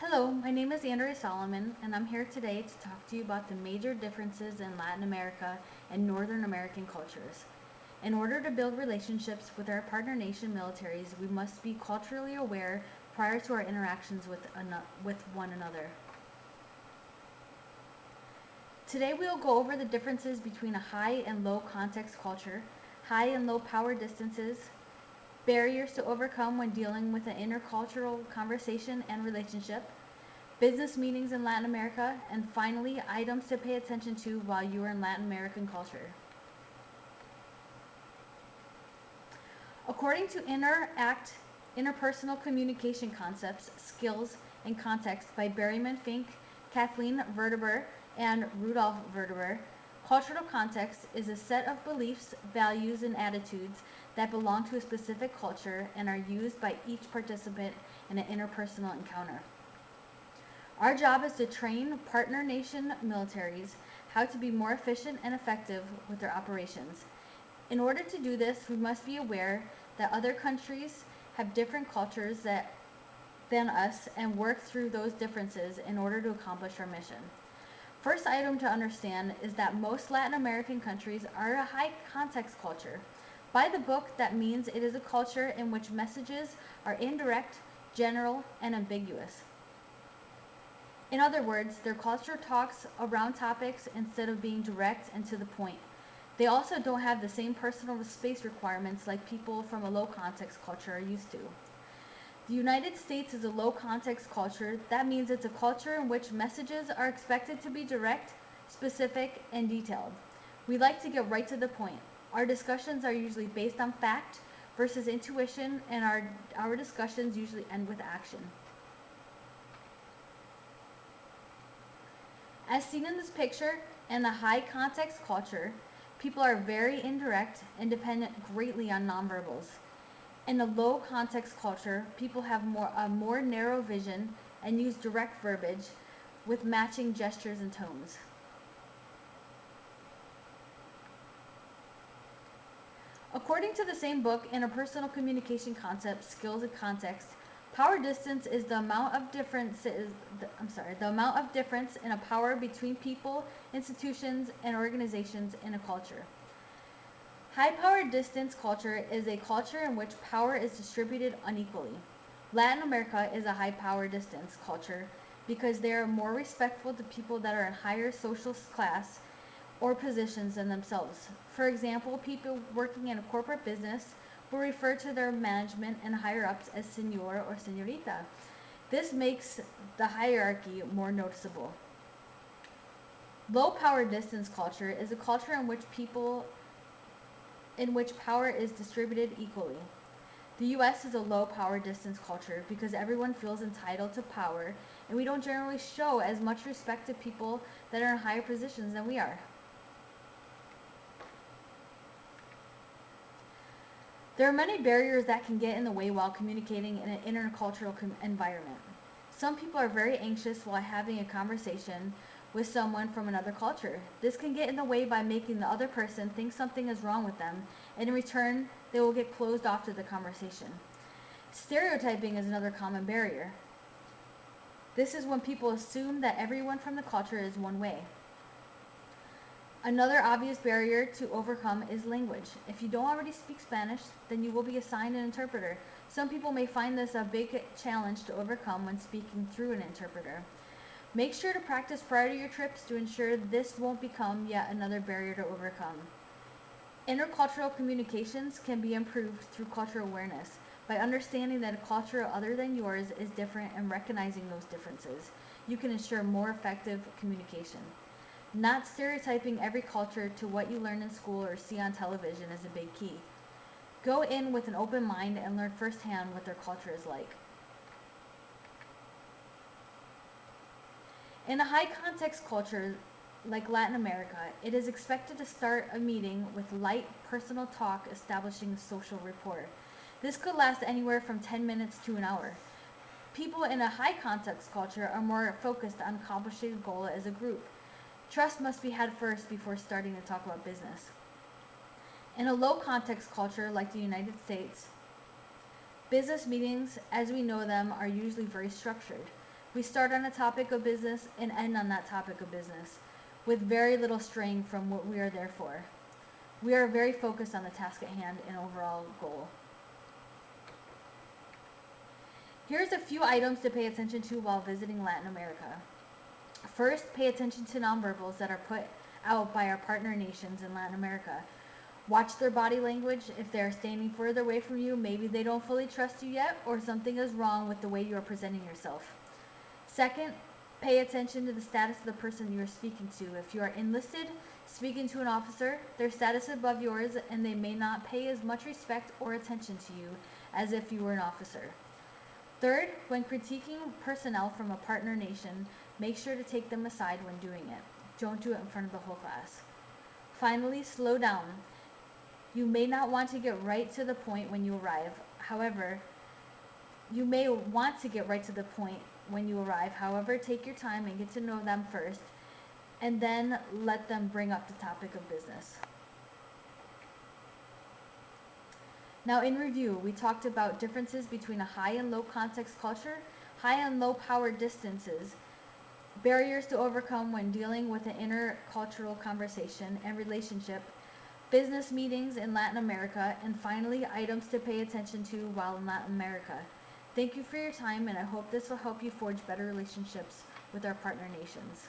Hello, my name is Andrea Solomon, and I'm here today to talk to you about the major differences in Latin America and Northern American cultures. In order to build relationships with our partner nation militaries, we must be culturally aware prior to our interactions with one another. Today we will go over the differences between a high and low context culture, high and low power distances, barriers to overcome when dealing with an intercultural conversation and relationship, business meetings in Latin America, and finally, items to pay attention to while you are in Latin American culture. According to Interpersonal Communication Concepts, Skills, and Context by Berryman Fink, Kathleen Verteber, and Rudolf Verteber, cultural context is a set of beliefs, values, and attitudes that belong to a specific culture and are used by each participant in an interpersonal encounter. Our job is to train partner nation militaries how to be more efficient and effective with their operations. In order to do this, we must be aware that other countries have different cultures than us and work through those differences in order to accomplish our mission. First item to understand is that most Latin American countries are a high context culture. By the book, that means it is a culture in which messages are indirect, general, and ambiguous. In other words, their culture talks around topics instead of being direct and to the point. They also don't have the same personal space requirements like people from a low context culture are used to. The United States is a low context culture. That means it's a culture in which messages are expected to be direct, specific, and detailed. We like to get right to the point. Our discussions are usually based on fact versus intuition, and our discussions usually end with action. As seen in this picture, in a high context culture, people are very indirect and dependent greatly on nonverbals. In a low context culture, people have a more narrow vision and use direct verbiage with matching gestures and tones. According to the same book, Interpersonal Communication Concepts, Skills, and Context, power distance is the amount of difference in a power between people, institutions, and organizations in a culture. High power distance culture is a culture in which power is distributed unequally. Latin America is a high power distance culture because they are more respectful to people that are in higher social class or positions than themselves. For example, people working in a corporate business will refer to their management and higher ups as senor or senorita. This makes the hierarchy more noticeable. Low power distance culture is a culture in which power is distributed equally. The US is a low power distance culture because everyone feels entitled to power, and we don't generally show as much respect to people that are in higher positions than we are. There are many barriers that can get in the way while communicating in an intercultural environment. Some people are very anxious while having a conversation with someone from another culture. This can get in the way by making the other person think something is wrong with them, and in return, they will get closed off to the conversation. Stereotyping is another common barrier. This is when people assume that everyone from the culture is one way. Another obvious barrier to overcome is language. If you don't already speak Spanish, then you will be assigned an interpreter. Some people may find this a big challenge to overcome when speaking through an interpreter. Make sure to practice prior to your trips to ensure this won't become yet another barrier to overcome. Intercultural communications can be improved through cultural awareness by understanding that a culture other than yours is different and recognizing those differences. You can ensure more effective communication. Not stereotyping every culture to what you learn in school or see on television is a big key. Go in with an open mind and learn firsthand what their culture is like. In a high context culture like Latin America, it is expected to start a meeting with light personal talk establishing social rapport. This could last anywhere from 10 minutes to an hour. People in a high context culture are more focused on accomplishing a goal as a group. Trust must be had first before starting to talk about business. In a low context culture like the United States, business meetings as we know them are usually very structured. We start on a topic of business and end on that topic of business, with very little straying from what we are there for. We are very focused on the task at hand and overall goal. Here's a few items to pay attention to while visiting Latin America. First, pay attention to nonverbals that are put out by our partner nations in Latin America. Watch their body language. If they are standing further away from you, maybe they don't fully trust you yet, or something is wrong with the way you are presenting yourself. Second, pay attention to the status of the person you are speaking to. If you are enlisted, speaking to an officer, their status is above yours, and they may not pay as much respect or attention to you as if you were an officer. Third, when critiquing personnel from a partner nation, make sure to take them aside when doing it. Don't do it in front of the whole class. Finally, slow down. You may not want to get right to the point when you arrive. However, take your time and get to know them first, and then let them bring up the topic of business. Now, in review, we talked about differences between a high and low context culture, high and low power distances, barriers to overcome when dealing with an intercultural conversation and relationship, business meetings in Latin America, and finally, items to pay attention to while in Latin America. Thank you for your time, and I hope this will help you forge better relationships with our partner nations.